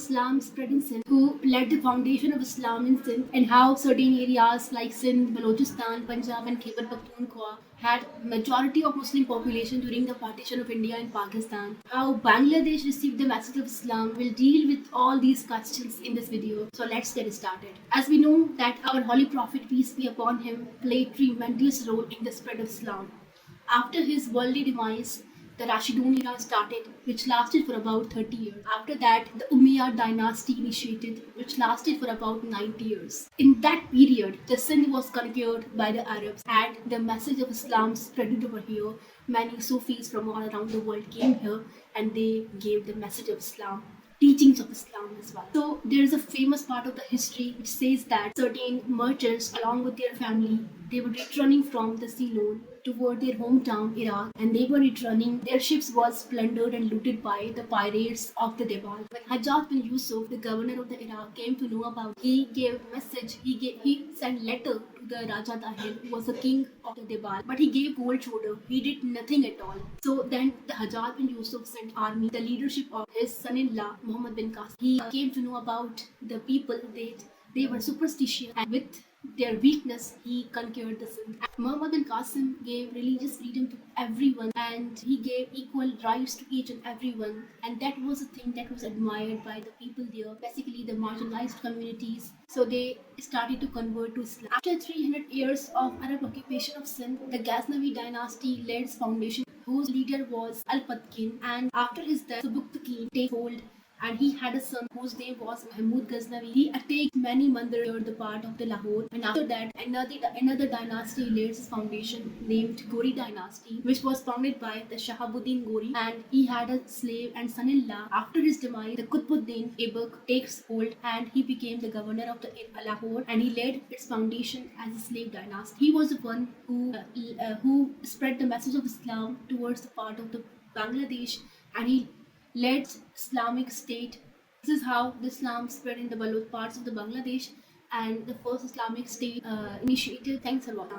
Islam spread in Sindh, who led the foundation of Islam in Sindh, and how certain areas like Sindh, Balochistan, Punjab, and Khyber Pakhtunkhwa had majority of Muslim population during the partition of India and Pakistan. How Bangladesh received the message of Islam. We'll deal with all these questions in this video. So let's get started. As we know that our Holy Prophet, peace be upon him, played tremendous role in the spread of Islam. After his worldly demise, the Rashidun era started, which lasted for about 30 years. After that, the Umayyad dynasty initiated, which lasted for about 90 years. In that period, the Sindh was conquered by the Arabs, and the message of Islam spread over here. Many Sufis from all around the world came here, and they gave the message of Islam, teachings of Islam as well. So there is a famous part of the history which says that certain merchants along with their family, they were returning from the Ceylon toward their hometown Iraq, and they were returning. Their ships was plundered and looted by the pirates of the Debal. When Hajjaj bin Yusuf, the governor of the Iraq, came to know about, he gave message. He sent letter to the Raja Dahir, who was the king of the Debal, but he gave cold shoulder. He did nothing at all. So then the Hajjaj bin Yusuf sent army, the leadership of his son-in-law Muhammad bin Qasim. He came to know about the people that they were superstitious, and with their weakness, he conquered the Sindh. Muhammad bin Qasim gave religious freedom to everyone, and he gave equal rights to each and everyone. And that was a thing that was admired by the people there, basically the marginalized communities. So they started to convert to Islam. After 300 years of Arab occupation of Sindh, the Ghaznavi dynasty led its foundation, whose leader was Al-Patkin. And after his death, Subuktakin take hold, and he had a son whose name was Mahmud Ghaznavi. He attacked many mandir near the part of the Lahore, and after that, another dynasty laid its foundation named Gori dynasty, which was founded by the Shahabuddin Gori, and he had a slave and son-in-law. After his demise, the Qutbuddin Aibak takes hold, and he became the governor of the Lahore, and he laid its foundation as a slave dynasty. He was the one who spread the message of Islam towards the part of the Bangladesh, and he led Islamic State. This is how the Islam spread in the Baloch parts of the Bangladesh, and the first Islamic State initiated. Thanks a lot.